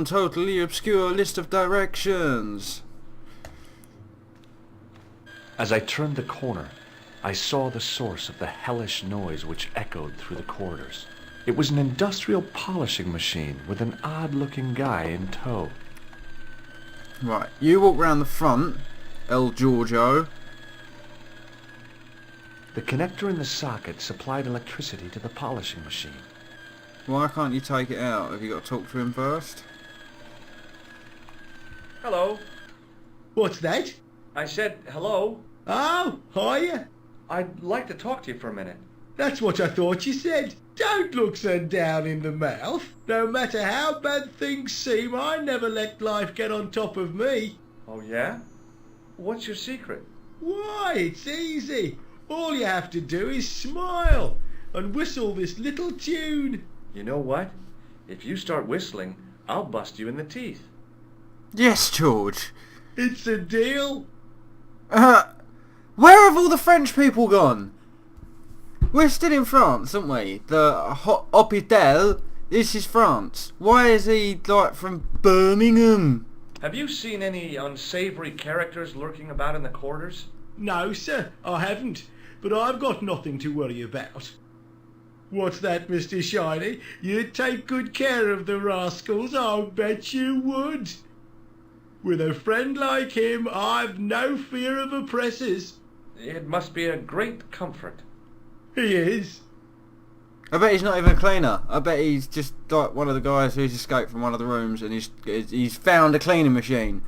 Totally obscure list of directions. As I turned the corner, I saw the source of the hellish noise which echoed through the corridors. It was an industrial polishing machine with an odd-looking guy in tow. Right, you walk round the front, El Giorgio. The connector in the socket supplied electricity to the polishing machine. Why can't you take it out? Have you got to talk to him first? Hello. What's that? I said hello. Oh, hiya. I'd like to talk to you for a minute. That's what I thought you said. Don't look so down in the mouth. No matter how bad things seem, I never let life get on top of me. Oh, yeah? What's your secret? Why, it's easy. All you have to do is smile and whistle this little tune. You know what? If you start whistling, I'll bust you in the teeth. Yes, George. It's a deal. Where have all the French people gone? We're still in France, aren't we? The Hôpital, this is France. Why is he, like, from Birmingham? Have you seen any unsavory characters lurking about in the corridors? No, sir, I haven't. But I've got nothing to worry about. What's that, Mr. Shiny? You'd take good care of the rascals, I'll bet you would. With a friend like him, I've no fear of oppressors. It must be a great comfort. He is. I bet he's not even a cleaner. I bet he's just like one of the guys who's escaped from one of the rooms and he's found a cleaning machine.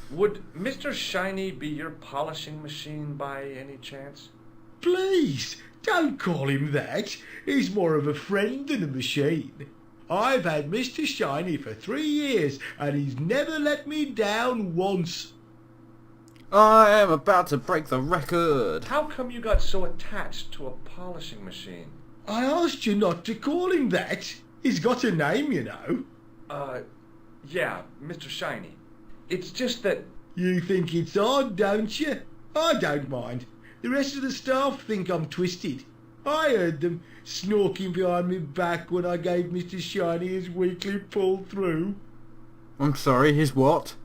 Would Mr. Shiny be your polishing machine by any chance? Please, don't call him that. He's more of a friend than a machine. I've had Mr. Shiny for 3 years and he's never let me down once. I am about to break the record. How come you got so attached to a polishing machine? I asked you not to call him that. He's got a name, you know. Yeah, Mr. Shiny. It's just that... You think it's odd, don't you? I don't mind. The rest of the staff think I'm twisted. I heard them snorking behind me back when I gave Mr. Shiny his weekly pull through. I'm sorry, his what?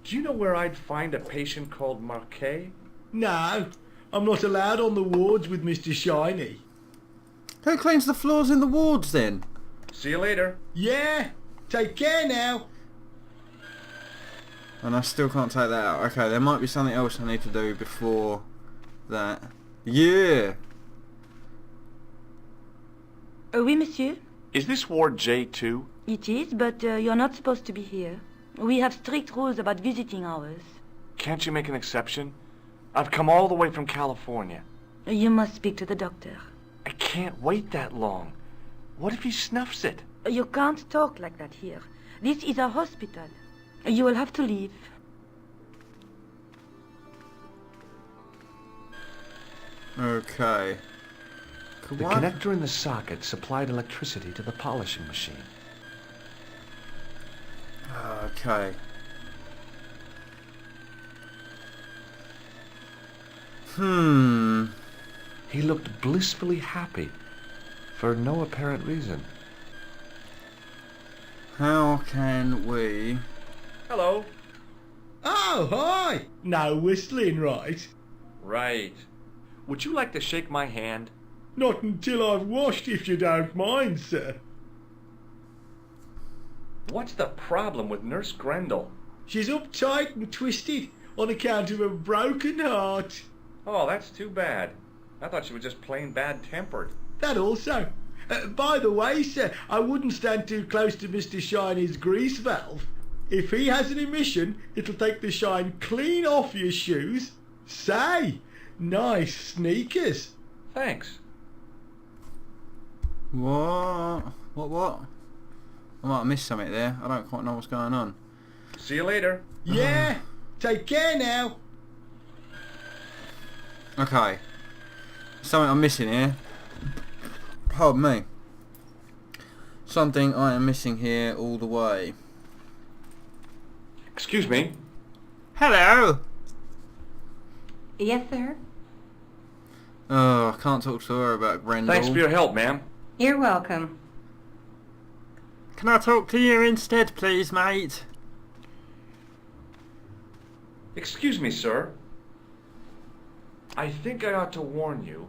Do you know where I'd find a patient called Marquet? No, I'm not allowed on the wards with Mr. Shiny. Who cleans the floors in the wards then? See you later. Yeah, take care now. And I still can't take that out. Okay, there might be something else I need to do before that. Yeah! Oui, monsieur. Is this Ward J2? It is, but you're not supposed to be here. We have strict rules about visiting hours. Can't you make an exception? I've come all the way from California. You must speak to the doctor. I can't wait that long. What if he snuffs it? You can't talk like that here. This is a hospital. You will have to leave. Okay. The connector in the socket supplied electricity to the polishing machine. Okay. He looked blissfully happy, for no apparent reason. How can we... Hello. Oh, hi. No whistling, right? Right. Would you like to shake my hand? Not until I've washed, if you don't mind, sir. What's the problem with Nurse Grendel? She's uptight and twisted on account of a broken heart. Oh, that's too bad. I thought she was just plain bad-tempered. That also. By the way, sir, I wouldn't stand too close to Mr. Shiny's grease valve. If he has an emission, it'll take the shine clean off your shoes. Say, nice sneakers. Thanks. What? What? I might have missed something there. I don't quite know what's going on. See you later. Yeah, take care now. Okay. Something I'm missing here. Pardon me. Something I am missing here all the way. Excuse me. Hello! Yes, sir. Oh, I can't talk to her about Grendel. Thanks for your help, ma'am. You're welcome. Can I talk to you instead, please, mate? Excuse me, sir. I think I ought to warn you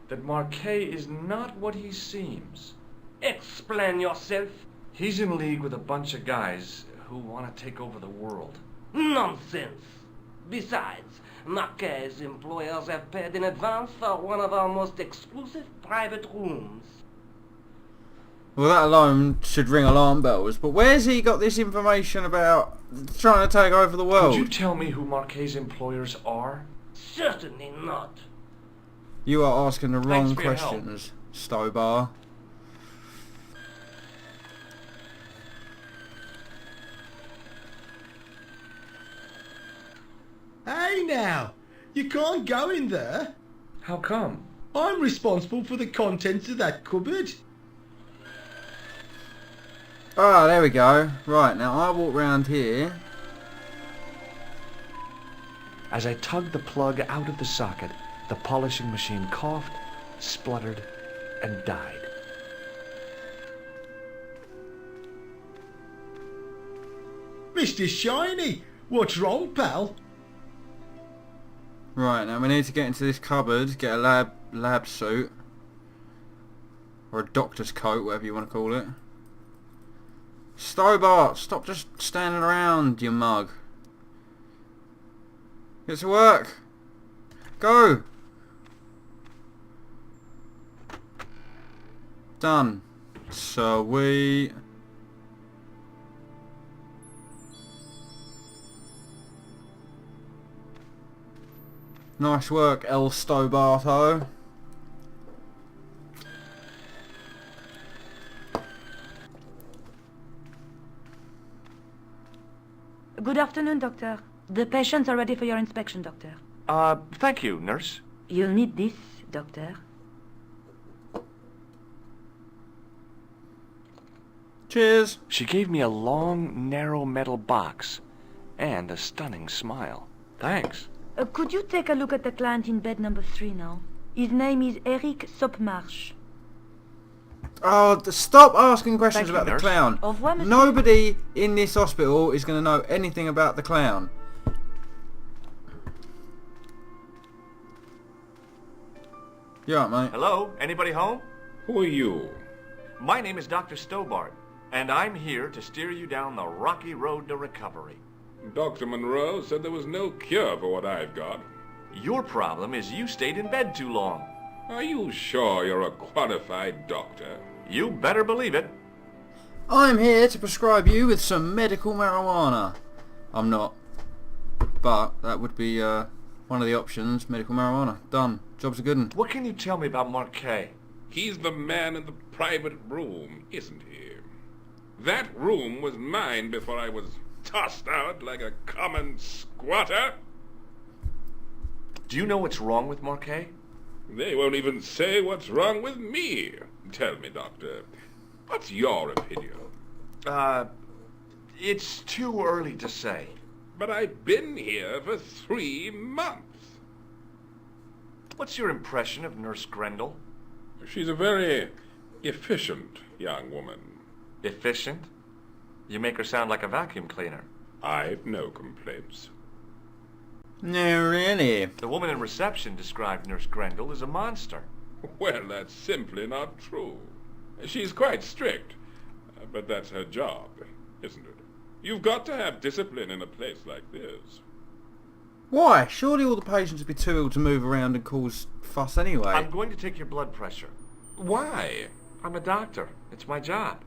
that Marquet is not what he seems. Explain yourself. He's in league with a bunch of guys who want to take over the world. Nonsense. Besides, Marquet's employers have paid in advance for one of our most exclusive private rooms. Well, that alone should ring alarm bells. But where's he got this information about trying to take over the world? Could you tell me who Marquet's employers are? Certainly not. You are asking the wrong Thanks for your help. questions, Stobbart. Hey now, you can't go in there. How come? I'm responsible for the contents of that cupboard. Ah, there we go. Right, now I walk round here. As I tugged the plug out of the socket, the polishing machine coughed, spluttered, and died. Mr. Shiny, what's wrong, pal? Right, now we need to get into this cupboard, get a lab suit. Or a doctor's coat, whatever you want to call it. Stobbart, stop just standing around, you mug. Get to work. Go. Done. Sweet. Nice work, El Stobbarto. Good afternoon, Doctor. The patients are ready for your inspection, Doctor. Thank you, nurse. You'll need this, Doctor. Cheers. She gave me a long, narrow metal box and a stunning smile. Thanks. Could you take a look at the client in bed number 3 now? His name is Eric Sopmarsh. Oh, stop asking questions Thank you, about the nurse. clown. Au revoir, monsieur. Nobody in this hospital is going to know anything about the clown. You alright, mate? Hello? Anybody home? Who are you? My name is Dr. Stobbart, and I'm here to steer you down the rocky road to recovery. Dr. Monroe said there was no cure for what I've got. Your problem is you stayed in bed too long. Are you sure you're a qualified doctor? You better believe it. I'm here to prescribe you with some medical marijuana. I'm not. But that would be one of the options. Medical marijuana. Done. Job's a good one. What can you tell me about Marquet? He's the man in the private room, isn't he? That room was mine before I was tossed out like a common squatter. Do you know what's wrong with Marquet? They won't even say what's wrong with me. Tell me, Doctor, what's your opinion? It's too early to say. But I've been here for 3 months. What's your impression of Nurse Grendel? She's a very efficient young woman. Efficient? You make her sound like a vacuum cleaner. I've no complaints. No, really. The woman in reception described Nurse Grendel as a monster. Well, that's simply not true. She's quite strict, but that's her job, isn't it? You've got to have discipline in a place like this. Why? Surely all the patients would be too ill to move around and cause fuss anyway. I'm going to take your blood pressure. Why? I'm a doctor. It's my job.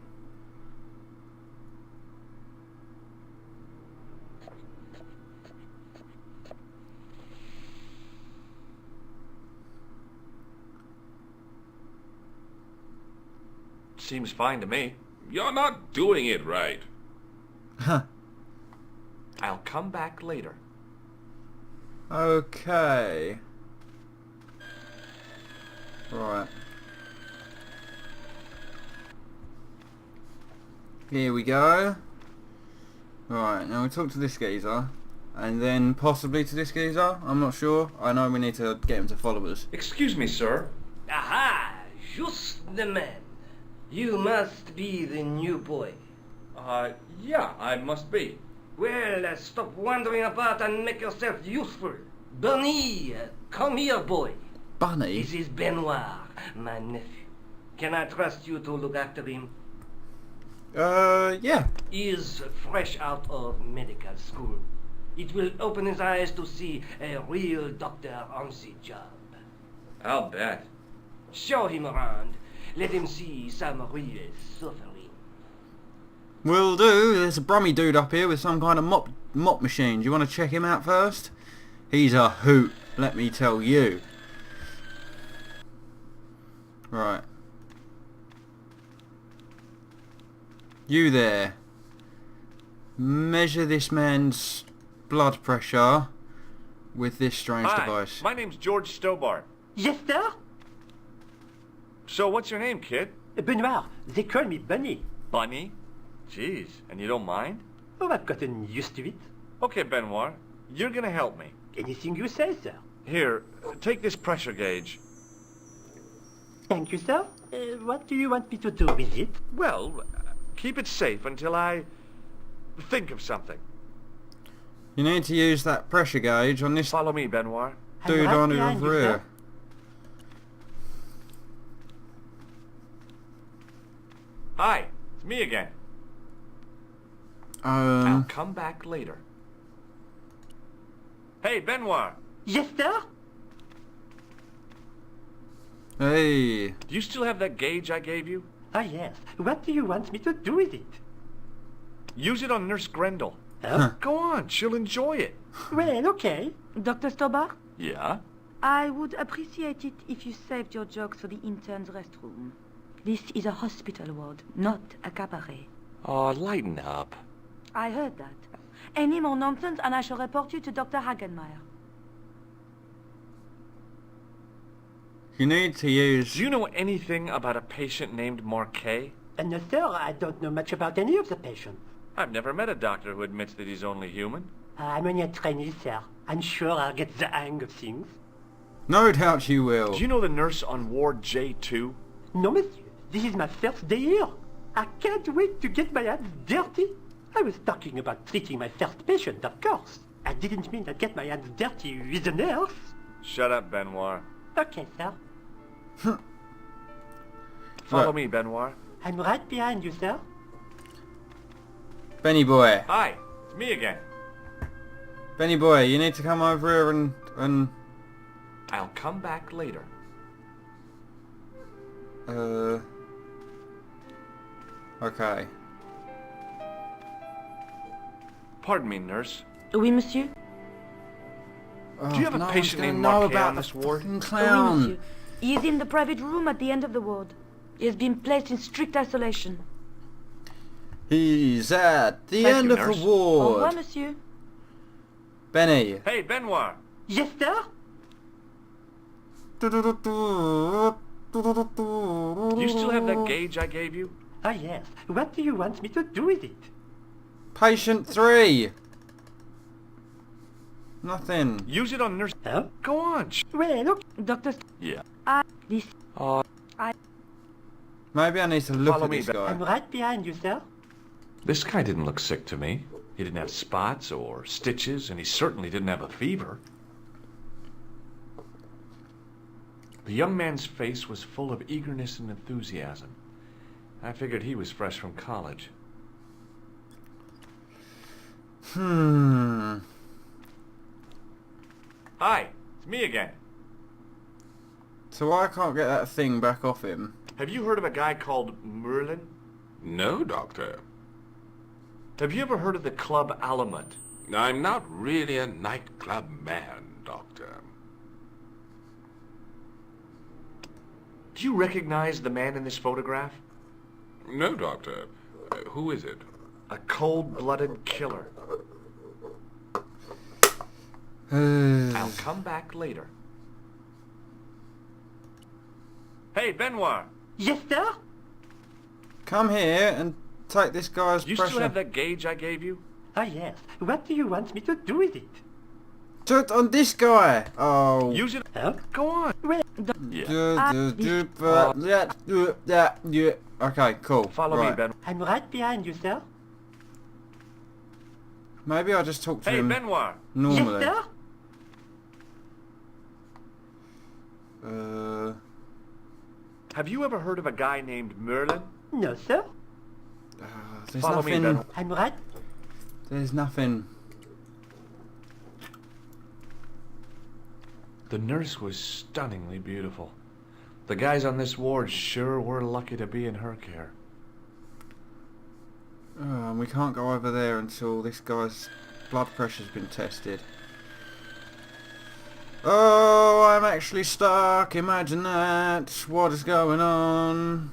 Seems fine to me. You're not doing it right. I'll come back later. Okay. Right. Here we go. Right, now we talk to this geezer. And then possibly to this geezer. I'm not sure. I know we need to get him to follow us. Excuse me, sir. Aha! Just the man. You must be the new boy. Yeah, I must be. Well, stop wandering about and make yourself useful. Bunny, come here, boy. Bunny? This is Benoit, my nephew. Can I trust you to look after him? Yeah. He is fresh out of medical school. It will open his eyes to see a real doctor on the job. I'll bet. Show him around. Let him see some real suffering. Will do. There's a Brummy dude up here with some kind of mop machine. Do you want to check him out first? He's a hoot, let me tell you. Right. You there. Measure this man's blood pressure with this strange device. My name's George Stobbart. Yes, sir? So what's your name, kid? Benoit. They call me Bunny. Bunny? Jeez, and you don't mind? Oh, I've gotten used to it. Okay, Benoit, you're gonna help me. Anything you say, sir. Here, take this pressure gauge. Thank you, sir. What do you want me to do with it? Well, keep it safe until I think of something. You need to use that pressure gauge on this Follow me, Benoit. dude right on behind over you, here. sir. Hi, it's me again. I'll Um, come back later. Hey, Benoit, Yes, sir? hey. do you still have that gauge I gave you? Ah, yes. What do you want me to do with it? Use it on Nurse Grendel. Huh? Go on, she'll enjoy it. Well, okay. Dr. Stobbart, Yeah? I would appreciate it if you saved your jokes for the intern's restroom. This is a hospital ward, not a cabaret. Oh, lighten up. I heard that. Any more nonsense and I shall report you to Dr. Hagenmeyer. You need to use... Do you know anything about a patient named Marquet? No, sir, I don't know much about any of the patients. I've never met a doctor who admits that he's only human. I'm only a trainee, sir. I'm sure I'll get the hang of things. No doubt you will. Do you know the nurse on Ward J2? No, monsieur. This is my first day here. I can't wait to get my hands dirty. I was talking about treating my first patient, of course. I didn't mean I'd get my hands dirty with a nurse. Shut up, Benoit. Okay, sir. Follow Right. me, Benoit. I'm right behind you, sir. Benny boy. Hi, it's me again. Benny boy, you need to come over here and... I'll come back later. Okay. Pardon me, nurse. Oui, monsieur? Oh, Do you have a no patient one's named gonna know Marquet about on this the ward? fucking Oui, clown. monsieur. He is in the private room at the end of the ward. He has been placed in strict isolation. He's at the Thank end you, of nurse. the Au revoir, ward. monsieur. Benny. Hey, Benoit. Yes, sir? Do you still have that gauge I gave you? Ah, yes. What do you want me to do with it? Patient 3. Nothing. Use it on nurse... Huh? Go on. Well, okay. Dr. Yeah. This... Maybe I need to look Follow at me, this Ben. I'm guy. right behind you, sir. This guy didn't look sick to me. He didn't have spots or stitches, and he certainly didn't have a fever. The young man's face was full of eagerness and enthusiasm. I figured he was fresh from college. Hmm. Hi, it's me again. So I can't get that thing back off him. Have you heard of a guy called Merlin? No, Doctor. Have you ever heard of the Club Alimut? I'm not really a nightclub man, Doctor. Do you recognize the man in this photograph? No, Doctor. Who is it? A cold-blooded killer. I'll come back later. Hey, Benoit. Yes, sir? Come here and take this guy's Do you pressure. still have that gauge I gave you? Ah, yes. What do you want me to do with it? Do it on this guy. Oh. Use it. Huh? Go on. Yeah. Okay, cool. Follow right. me, Ben. I'm right behind you, sir. Maybe I just talk to Hey, him Benoit. normally. Yes, sir? Have you ever heard of a guy named Merlin? No, sir. There's Follow me, nothing. Benoit. I'm right. There's nothing. The nurse was stunningly beautiful. The guys on this ward sure were lucky to be in her care. And we can't go over there until this guy's blood pressure's been tested. Oh, I'm actually stuck. Imagine that. What is going on?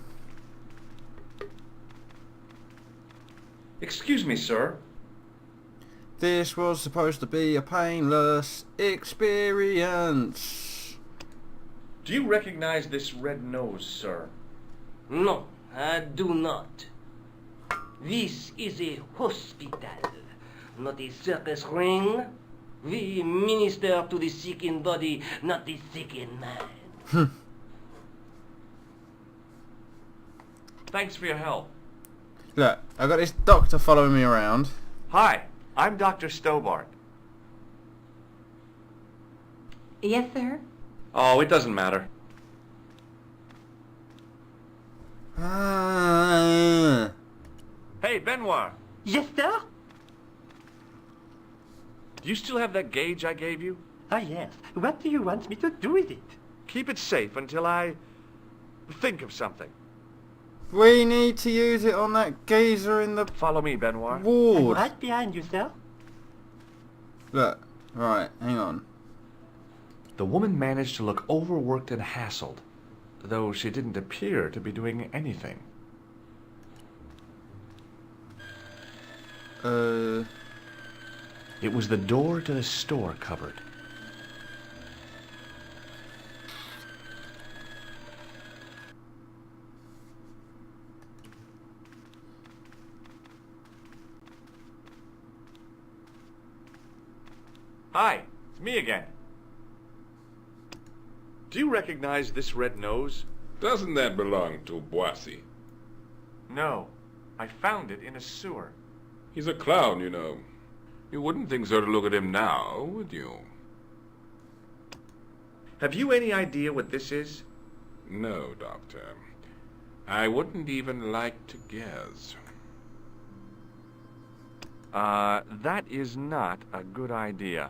Excuse me, sir. This was supposed to be a painless experience. Do you recognize this red nose, sir? No, I do not. This is a hospital, not a circus ring. We minister to the sick in body, not the sick in mind. Thanks for your help. Look, I've got this doctor following me around. Hi, I'm Dr. Stobbart. Yes, sir? Oh, it doesn't matter. Hey, Benoit. Yes, sir? Do you still have that gauge I gave you? Ah, yes. What do you want me to do with it? Keep it safe until I think of something. We need to use it on that geezer in the Follow me, Benoit. I'm ward. right behind you, sir. Look, right, hang on. The woman managed to look overworked and hassled, though she didn't appear to be doing anything. It was the door to the store cupboard. Hi, it's me again. Do you recognize this red nose? Doesn't that belong to Boissy? No, I found it in a sewer. He's a clown, you know. You wouldn't think so to look at him now, would you? Have you any idea what this is? No, Doctor. I wouldn't even like to guess. That is not a good idea.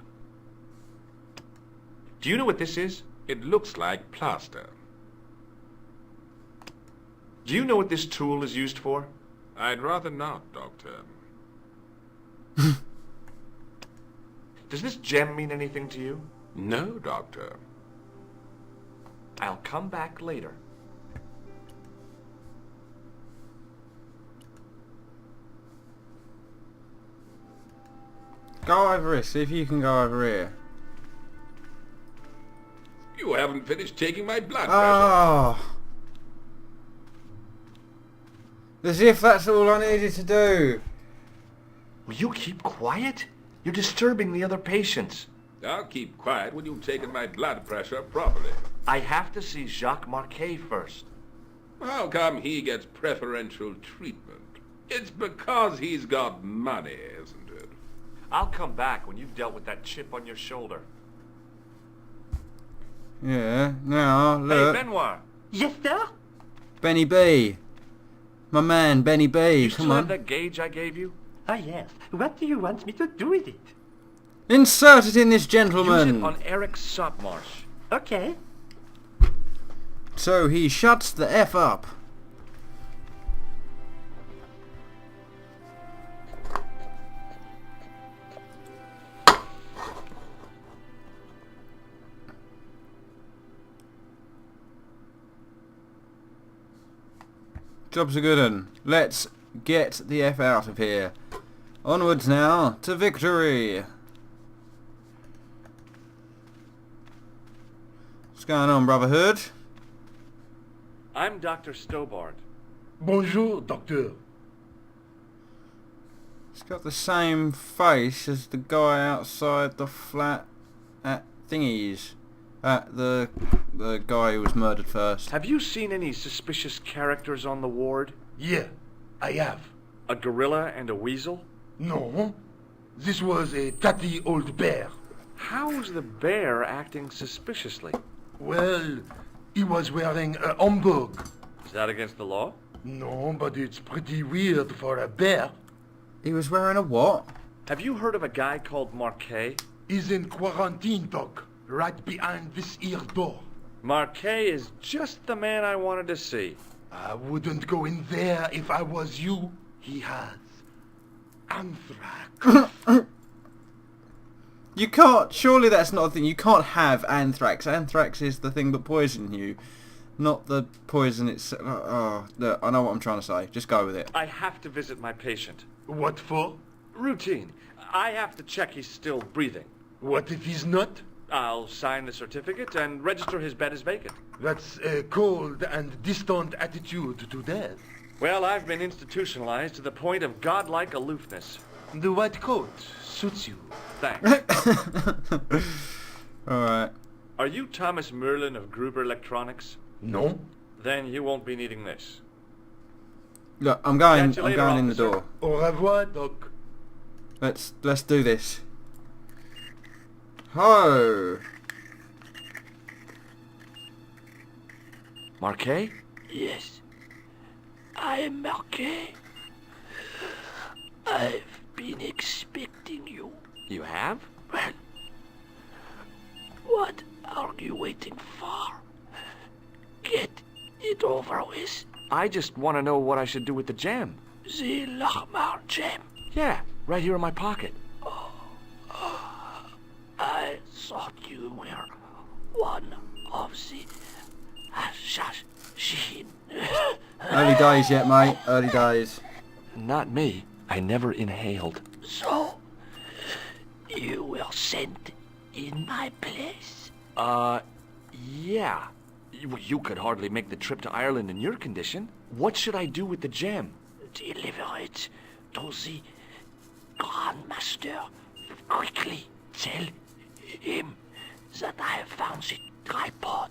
Do you know what this is? It looks like plaster. Do you know what this tool is used for? I'd rather not, Doctor. Does this gem mean anything to you? No, Doctor. I'll come back later. Go over here, see if you can go over here. You haven't finished taking my blood pressure. Oh. As if that's all I needed to do. Will you keep quiet? You're disturbing the other patients. I'll keep quiet when you've taken my blood pressure properly. I have to see Jacques Marquet first. How come he gets preferential treatment? It's because he's got money, isn't it? I'll come back when you've dealt with that chip on your shoulder. Yeah, now, look. Hey, Benoit. Yes, sir? Benny B. My man, Benny B. You Come still have on. that gauge I gave you? Ah, yes. What do you want me to do with it? Insert it in this Use gentleman. it on Eric Sotmarsh. Okay. So he shuts the F up. Job's a good one. Let's get the F out of here. Onwards now to victory. What's going on, Brotherhood? I'm Dr. Stobbart. Bonjour, docteur. He's got the same face as the guy outside the flat at Thingies. The guy who was murdered first. Have you seen any suspicious characters on the ward? Yeah, I have. A gorilla and a weasel? No. This was a tatty old bear. How's the bear acting suspiciously? Well, he was wearing a homburg. Is that against the law? No, but it's pretty weird for a bear. He was wearing a what? Have you heard of a guy called Marquet? He's in quarantine, Doc, right behind this here door. Marquet is just the man I wanted to see. I wouldn't go in there if I was you. He has anthrax. You can't, surely that's not a thing. You can't have anthrax. Anthrax is the thing that poisons you, not the poison itself. Oh, look, I know what I'm trying to say. Just go with it. I have to visit my patient. What for? Routine. I have to check he's still breathing. What if he's not? I'll sign the certificate and register his bed as vacant. That's a cold and distant attitude to death. Well, I've been institutionalized to the point of godlike aloofness. The white coat suits you. Thanks. Alright. Are you Thomas Merlin of Gruber Electronics? No. Then you won't be needing this. Look, I'm going Catch you later, in the officer. door. Au revoir, Doc. Let's do this. Ho! Marquet? Yes, I am Marquet. I've been expecting you. You have? Well, what are you waiting for? Get it over with. I just want to know what I should do with the gem. The Lahmar gem. Yeah, right here in my pocket. I thought you were one of the assassin. Early days yet, mate. Early days. Not me. I never inhaled. So, you were sent in my place? Yeah. You could hardly make the trip to Ireland in your condition. What should I do with the gem? Deliver it to the Grand Master. Quickly tell him that I have found the tripod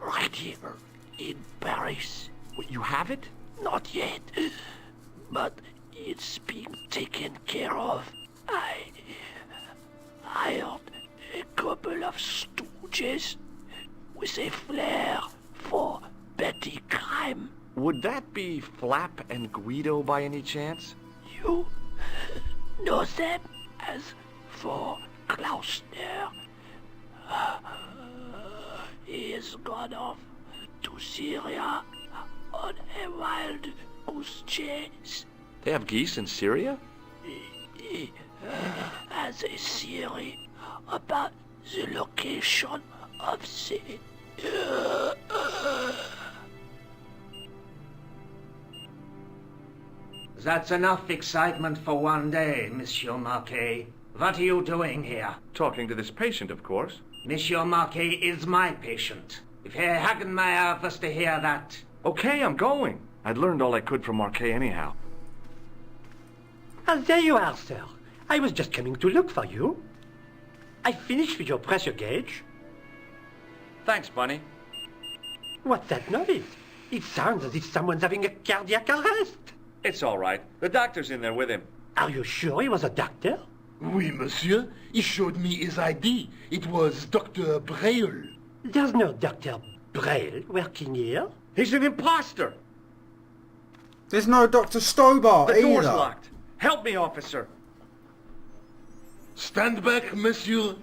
right here in Paris. You have it? Not yet, but it's being taken care of. I hired a couple of stooges with a flair for petty crime. Would that be Flap and Guido by any chance? You know them as for Klausner. He has gone off to Syria on a wild goose chase. They have geese in Syria? He has a theory about the location of the... That's enough excitement for one day, Monsieur Marquet. What are you doing here? Talking to this patient, of course. Monsieur Marquet is my patient. If Herr Hagenmeyer was to hear that... Okay, I'm going. I'd learned all I could from Marquet anyhow. Ah, there you are, sir. I was just coming to look for you. I finished with your pressure gauge. Thanks, Bunny. What's that noise? It sounds as if someone's having a cardiac arrest. It's all right. The doctor's in there with him. Are you sure he was a doctor? Oui, monsieur. He showed me his ID. It was Dr. Braille. There's no Dr. Braille working here. He's an imposter. There's no Dr. Stobbart The door's either. locked. Help me, officer. Stand back, monsieur.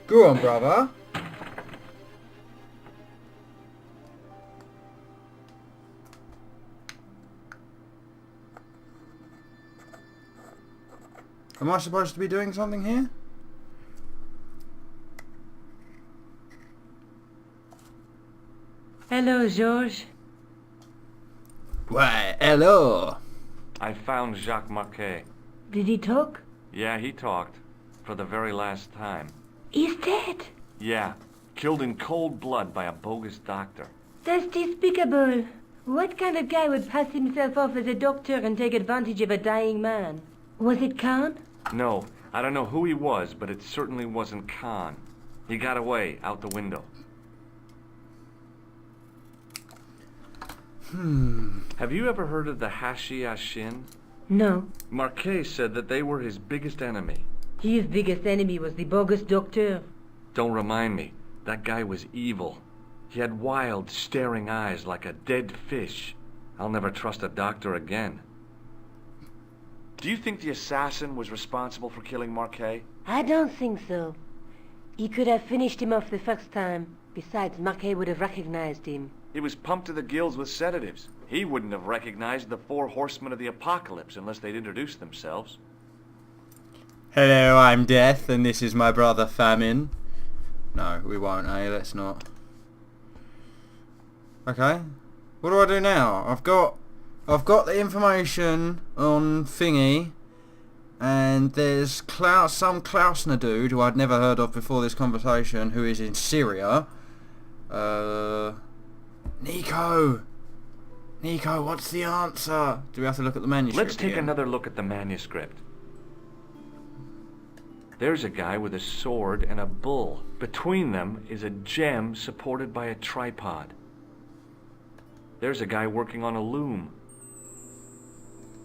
Go on, brother. Am I supposed to be doing something here? Hello, George. Why, hello. I found Jacques Marquet. Did he talk? Yeah, he talked. For the very last time. He's dead. Yeah. Killed in cold blood by a bogus doctor. That's despicable. What kind of guy would pass himself off as a doctor and take advantage of a dying man? Was it Khan? No, I don't know who he was, but it certainly wasn't Khan. He got away, out the window. Have you ever heard of the Hashiashin? No. Marquet said that they were his biggest enemy. His biggest enemy was the bogus doctor. Don't remind me. That guy was evil. He had wild, staring eyes like a dead fish. I'll never trust a doctor again. Do you think the assassin was responsible for killing Marquet? I don't think so. He could have finished him off the first time. Besides, Marquet would have recognized him. He was pumped to the gills with sedatives. He wouldn't have recognized the 4 horsemen of the apocalypse unless they'd introduced themselves. Hello, I'm Death, and this is my brother Famine. No, we won't, let's not. Okay. What do I do now? I've got the information on Thingy, and there's some Klausner dude who I'd never heard of before this conversation, who is in Syria. Nico, what's the answer? Do we have to look at the manuscript? Let's take again? another look at the manuscript. There's a guy with a sword and a bull. Between them is a gem supported by a tripod. There's a guy working on a loom.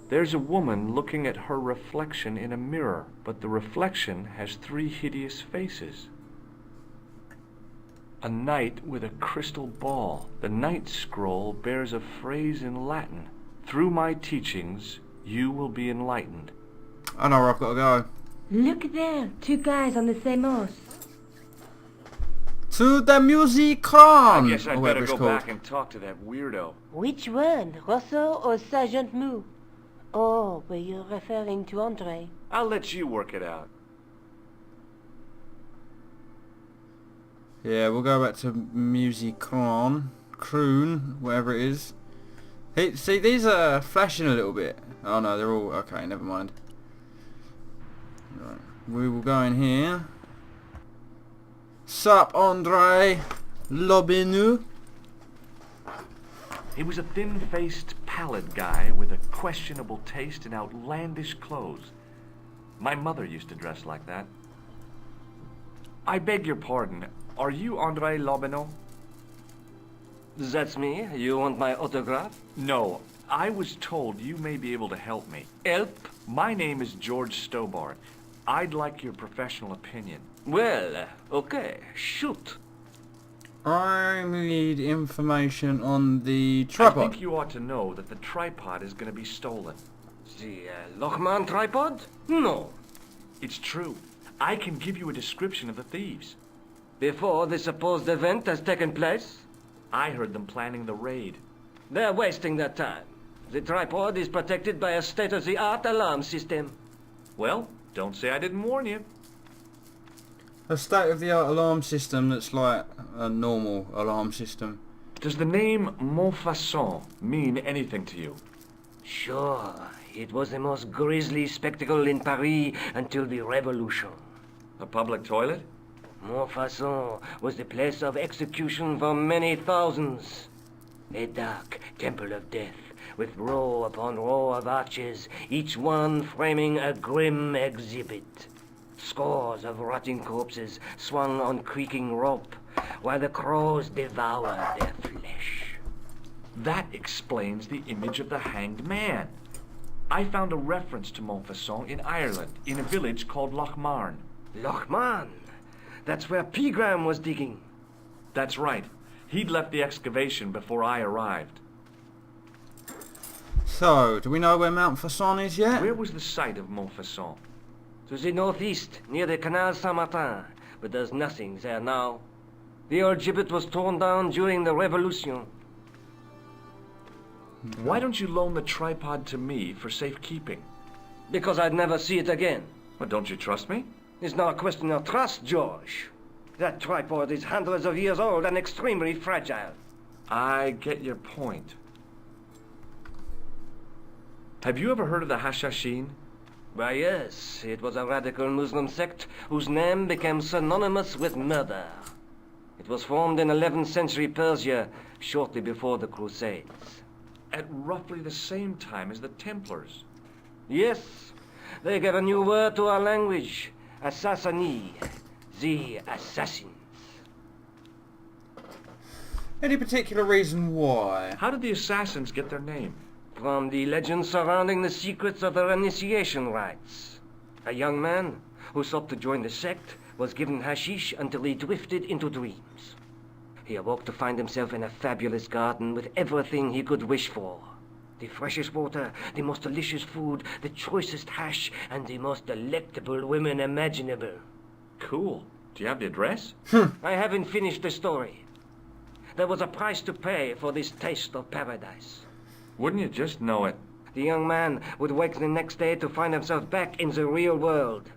There's a woman looking at her reflection in a mirror, but the reflection has 3 hideous faces. A knight with a crystal ball. The knight's scroll bears a phrase in Latin. Through my teachings, you will be enlightened. I know where I've got to go. Look there, 2 guys on the same horse. To the music I on! guess I'd or better whatever it's go called. back and talk to that weirdo. Which one, Rousseau or Sergeant Mou? Oh, were you referring to Andre? I'll let you work it out. Yeah, we'll go back to Musicron, Croon, whatever it is. Hey, see, these are flashing a little bit. Oh no, they're all okay. Never mind. Right. We will go in here. Sup, Andre Lobinu. He was a thin-faced, pallid guy with a questionable taste in outlandish clothes. My mother used to dress like that. I beg your pardon. Are you Andre Lobino? That's me. You want my autograph? No. I was told you may be able to help me. Help? My name is George Stobbart. I'd like your professional opinion. Well, okay. Shoot. I need information on the I tripod. think you ought to know that the tripod is going to be stolen. The Lochman tripod? No. It's true. I can give you a description of the thieves. Before the supposed event has taken place? I heard them planning the raid. They're wasting their time. The tripod is protected by a state-of-the-art alarm system. Well, don't say I didn't warn you. A state-of-the-art alarm system that's like a normal alarm system. Does the name Montfaucon mean anything to you? Sure. It was the most grisly spectacle in Paris until the Revolution. A public toilet? Montfaucon was the place of execution for many thousands. A dark temple of death, with row upon row of arches, each one framing a grim exhibit. Scores of rotting corpses swung on creaking rope, while the crows devoured their flesh. That explains the image of the hanged man. I found a reference to Montfaucon in Ireland, in a village called Lochmarn. Lochman? That's where Pegram was digging. That's right. He'd left the excavation before I arrived. So, do we know where Mount Fasson is yet? Where was the site of Montfaucon? To the northeast, near the Canal Saint-Martin, but there's nothing there now. The old gibbet was torn down during the Revolution. Why don't you loan the tripod to me for safekeeping? Because I'd never see it again. Well, don't you trust me? It's not a question of trust, George. That tripod is hundreds of years old and extremely fragile. I get your point. Have you ever heard of the Hashashin? Why, yes. It was a radical Muslim sect whose name became synonymous with murder. It was formed in 11th century Persia, shortly before the Crusades. At roughly the same time as the Templars. Yes. They gave a new word to our language. Assassini. The assassins. Any particular reason why? How did the assassins get their name? From the legend surrounding the secrets of their initiation rites. A young man who sought to join the sect was given hashish until he drifted into dreams. He awoke to find himself in a fabulous garden with everything he could wish for. The freshest water, the most delicious food, the choicest hash, and the most delectable women imaginable. Cool. Do you have the address? I haven't finished the story. There was a price to pay for this taste of paradise. Wouldn't you just know it? The young man would wake the next day to find himself back in the real world.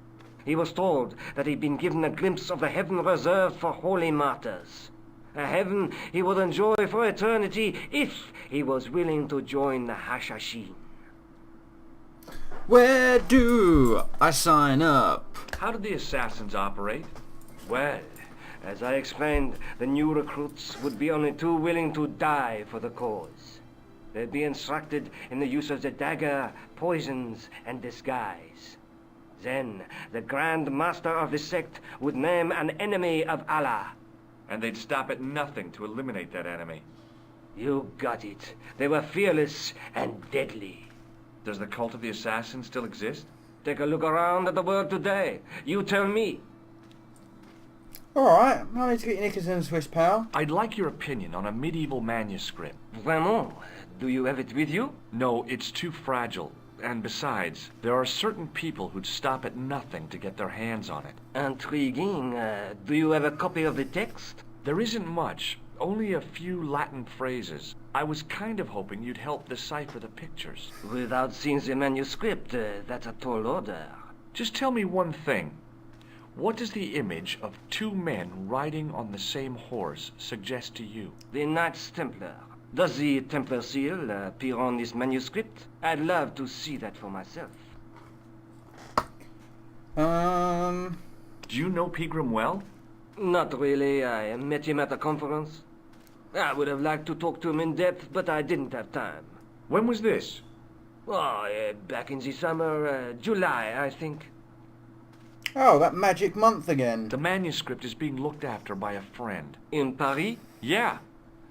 He was told that he'd been given a glimpse of the heaven reserved for holy martyrs. A heaven he would enjoy for eternity if he was willing to join the Hashashin. Where do I sign up? How did the assassins operate? Well, as I explained, the new recruits would be only too willing to die for the cause. They'd be instructed in the use of the dagger, poisons, and disguise. Then, the Grand Master of the sect would name an enemy of Allah. And they'd stop at nothing to eliminate that enemy. You got it. They were fearless and deadly. Does the cult of the assassins still exist? Take a look around at the world today. You tell me. Alright, I need to get your knickers in a Swiss, pal. I'd like your opinion on a medieval manuscript. Vraiment? Do you have it with you? No, it's too fragile. And besides, there are certain people who'd stop at nothing to get their hands on it. Intriguing. Do you have a copy of the text? There isn't much. Only a few Latin phrases. I was kind of hoping you'd help decipher the pictures. Without seeing the manuscript, that's a tall order. Just tell me one thing. What does the image of two men riding on the same horse suggest to you? The Knights Templar. Does the Templar seal appear on this manuscript? I'd love to see that for myself. Do you know Pegram well? Not really. I met him at a conference. I would have liked to talk to him in depth, but I didn't have time. When was this? Oh, back in the summer, July, I think. Oh, that magic month again. The manuscript is being looked after by a friend. In Paris? Yeah.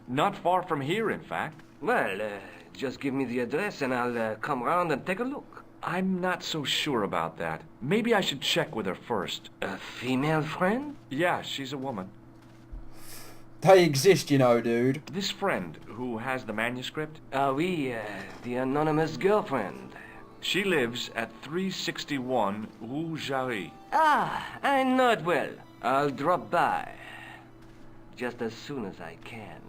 Not far from here, in fact. Well, just give me the address and I'll come round and take a look. I'm not so sure about that. Maybe I should check with her first. A female friend? Yeah, she's a woman. They exist, you know, dude. This friend, who has the manuscript? Oui, the anonymous girlfriend. She lives at 361 Rue Jarry. Ah, I know it well. I'll drop by. Just as soon as I can.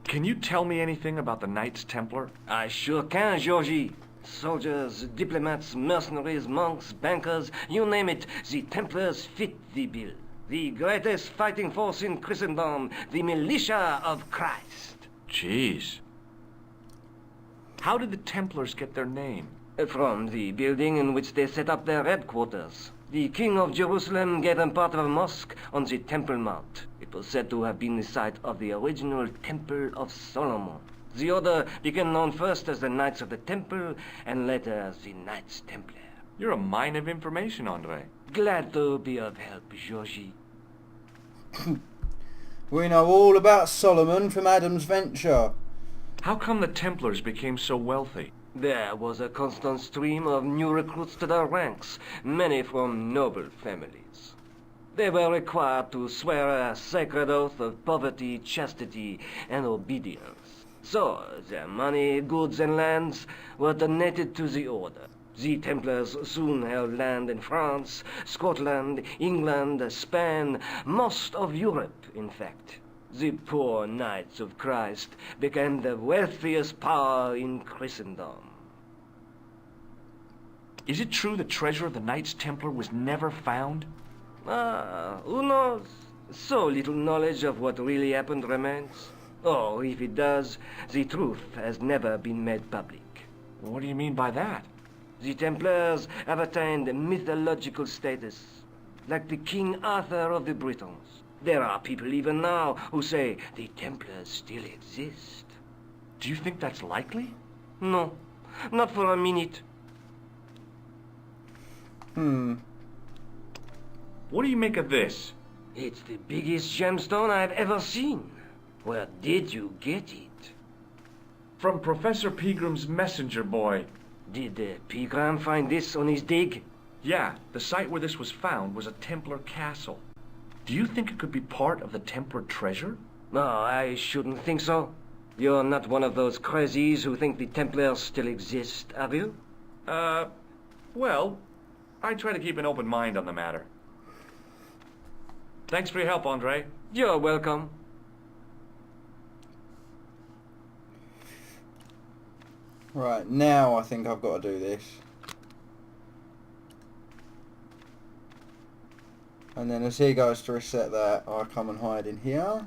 Can you tell me anything about the Knights Templar? I sure can, Georgie. Soldiers, diplomats, mercenaries, monks, bankers, you name it, the Templars fit the bill. The greatest fighting force in Christendom, the militia of Christ. Jeez. How did the Templars get their name? From the building in which they set up their headquarters. The King of Jerusalem gave them part of a mosque on the Temple Mount. It was said to have been the site of the original Temple of Solomon. The order became known first as the Knights of the Temple, and later as the Knights Templar. You're a mine of information, Andre. Glad to be of help, Georgie. We know all about Solomon from Adam's Venture. How come the Templars became so wealthy? There was a constant stream of new recruits to their ranks, many from noble families. They were required to swear a sacred oath of poverty, chastity, and obedience. So, their money, goods, and lands were donated to the order. The Templars soon held land in France, Scotland, England, Spain, most of Europe, in fact. The poor Knights of Christ became the wealthiest power in Christendom. Is it true the treasure of the Knights Templar was never found? Who knows? So little knowledge of what really happened remains. Or, if it does, the truth has never been made public. What do you mean by that? The Templars have attained mythological status, like the King Arthur of the Britons. There are people even now who say the Templars still exist. Do you think that's likely? No, not for a minute. What do you make of this? It's the biggest gemstone I've ever seen. Where did you get it? From Professor Pegram's messenger boy. Did Pegram find this on his dig? Yeah, the site where this was found was a Templar castle. Do you think it could be part of the Templar treasure? No, I shouldn't think so. You're not one of those crazies who think the Templars still exist, are you? Well, I try to keep an open mind on the matter. Thanks for your help, Andre. You're welcome. Right, now I think I've got to do this. And then as he goes to reset that, I come and hide in here.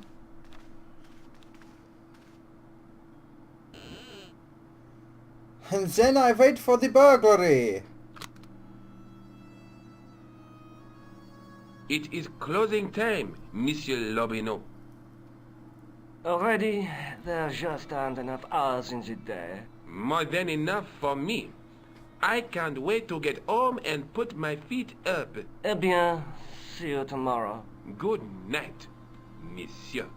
And then I wait for the burglary. It is closing time, Monsieur Lobineau. Already? There just aren't enough hours in the day. More than enough for me. I can't wait to get home and put my feet up. Eh bien, see you tomorrow. Good night, Monsieur.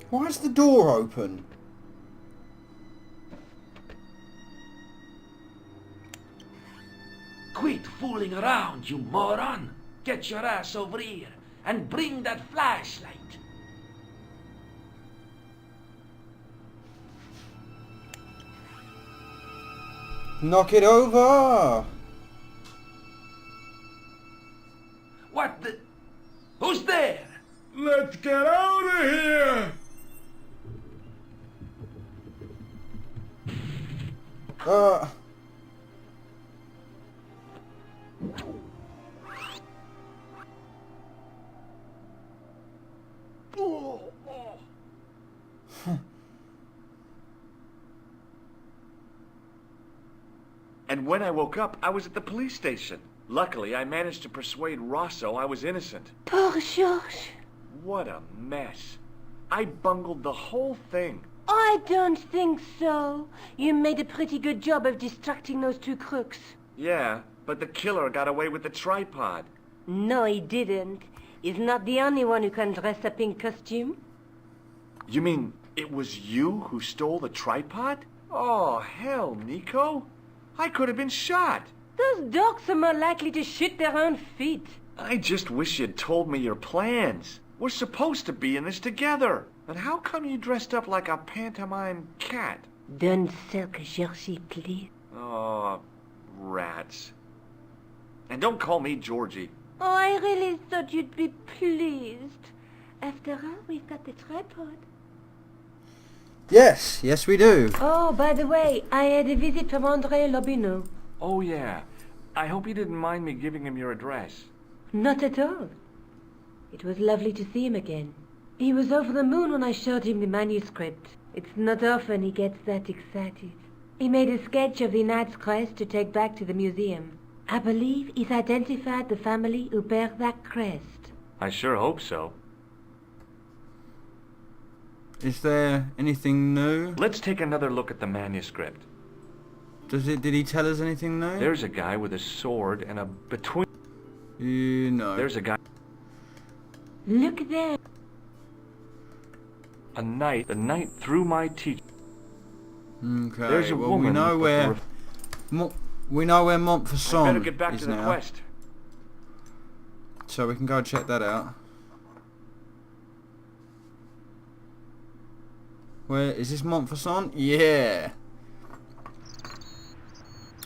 Why is the door open? Quit fooling around, you moron! Get your ass over here and bring that flashlight. Knock it over! What the... Who's there? Let's get out of here! And when I woke up, I was at the police station. Luckily, I managed to persuade Rosso I was innocent. Poor George. What a mess. I bungled the whole thing. I don't think so. You made a pretty good job of distracting those two crooks. Yeah, but the killer got away with the tripod. No, he didn't. He's not the only one who can dress up in costume. You mean it was you who stole the tripod? Oh, hell, Nico. I could have been shot. Those dogs are more likely to shoot their own feet. I just wish you'd told me your plans. We're supposed to be in this together. And how come you dressed up like a pantomime cat? Don't sulk, Georgie, please. Oh, rats. And don't call me Georgie. Oh, I really thought you'd be pleased. After all, we've got the tripod. Yes, yes we do. Oh, by the way, I had a visit from Andre Lobineau. Oh, yeah. I hope you didn't mind me giving him your address. Not at all. It was lovely to see him again. He was over the moon when I showed him the manuscript. It's not often he gets that excited. He made a sketch of the Knight's crest to take back to the museum. I believe he's identified the family who bear that crest. I sure hope so. Is there anything new? Let's take another look at the manuscript. Did he tell us anything new? There's a guy with a sword and a between... No. There's a guy... Look there. A knight. The knight through my teeth. Okay, There's a woman. we know where... we know where Montfaucon I better get back is to the now. quest. So we can go check that out. Where is this Montfaucon? Yeah.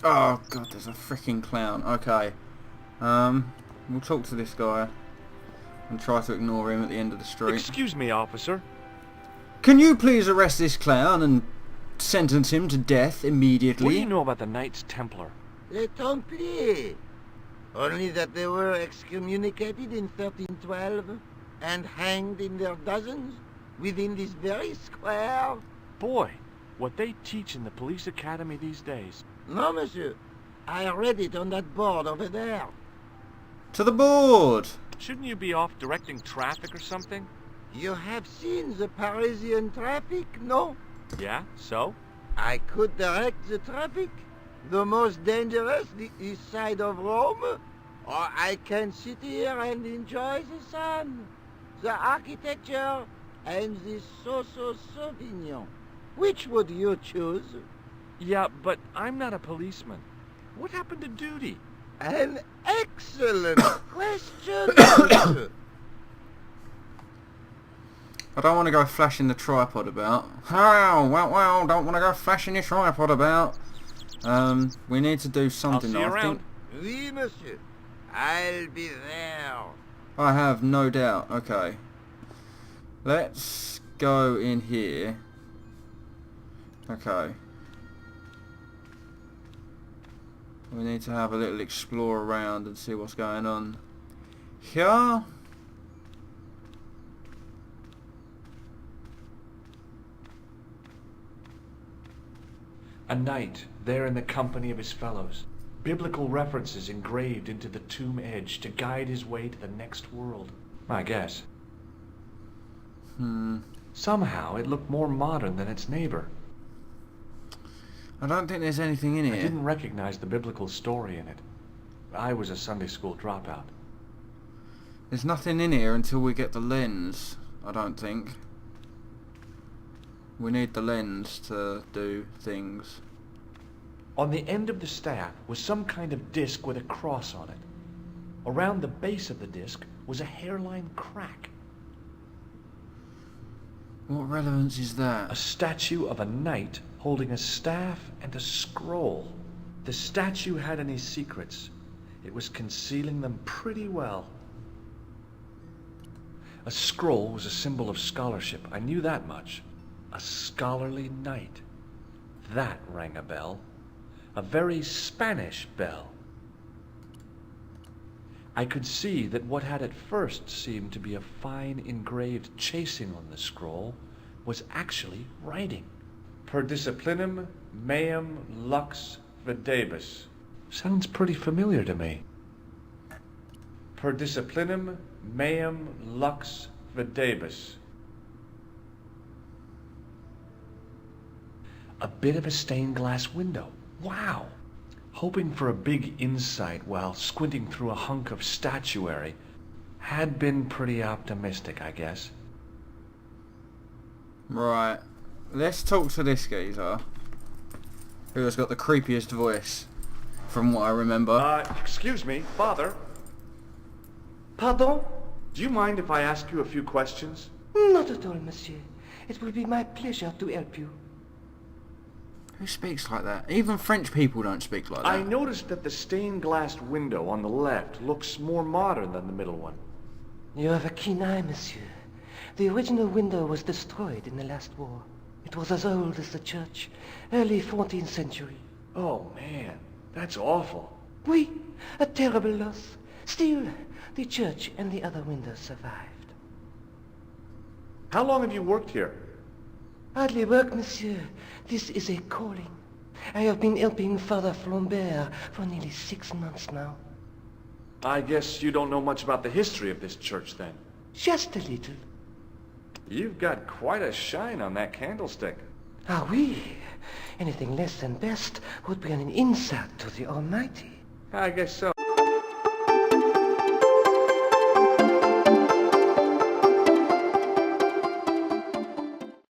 Oh god, there's a freaking clown. Okay. We'll talk to this guy and try to ignore him at the end of the street. Excuse me, officer. Can you please arrest this clown and sentence him to death immediately? What do you know about the Knights Templar? Les Templars. Only that they were excommunicated in 1312 and hanged in their dozens within this very square. Boy, what they teach in the police academy these days. No, monsieur. I read it on that board over there. To the board! Shouldn't you be off directing traffic or something? You have seen the Parisian traffic, no? Yeah, so? I could direct the traffic, The most dangerous, the east side of Rome? Or I can sit here and enjoy the sun, the architecture, and the Sauvignon. Which would you choose? Yeah, but I'm not a policeman. What happened to duty? An excellent question. I don't want to go flashing the tripod about. Well, don't want to go flashing your tripod about. We need to do something. I'll see you I think. around. Oui, monsieur. I'll be there. I have no doubt. Okay. Let's go in here. Okay. We need to have a little explore around and see what's going on. Here. A knight, there in the company of his fellows. Biblical references engraved into the tomb edge to guide his way to the next world. I guess. Somehow it looked more modern than its neighbor. I don't think there's anything in I here. didn't recognize the biblical story in it. I was a Sunday school dropout. There's nothing in here until we get the lens, I don't think. We need the lens to do things. On the end of the staff was some kind of disc with a cross on it. Around the base of the disc was a hairline crack. What relevance is that? A statue of a knight holding a staff and a scroll. The statue had any secrets. It was concealing them pretty well. A scroll was a symbol of scholarship. I knew that much. A scholarly knight. That rang a bell. A very Spanish bell. I could see that what had at first seemed to be a fine engraved chasing on the scroll was actually writing. Per disciplinum meum lux videbus. Sounds pretty familiar to me. Per disciplinum meum lux videbus. A bit of a stained glass window. Wow! Hoping for a big insight while squinting through a hunk of statuary had been pretty optimistic, I guess. Right. Let's talk to this geezer, who has got the creepiest voice, from what I remember. Excuse me, Father. Pardon? Do you mind if I ask you a few questions? Not at all, monsieur. It will be my pleasure to help you. Who speaks like that? Even French people don't speak like that. I noticed that the stained glass window on the left looks more modern than the middle one. You have a keen eye, monsieur. The original window was destroyed in the last war. It was as old as the church, early 14th century. Oh, man, that's awful. Oui, a terrible loss. Still, the church and the other windows survived. How long have you worked here? Hardly work, monsieur. This is a calling. I have been helping Father Flambert for nearly 6 months now. I guess you don't know much about the history of this church, then. Just a little. You've got quite a shine on that candlestick. Ah, oui. Anything less than best would be an insult to the Almighty. I guess so.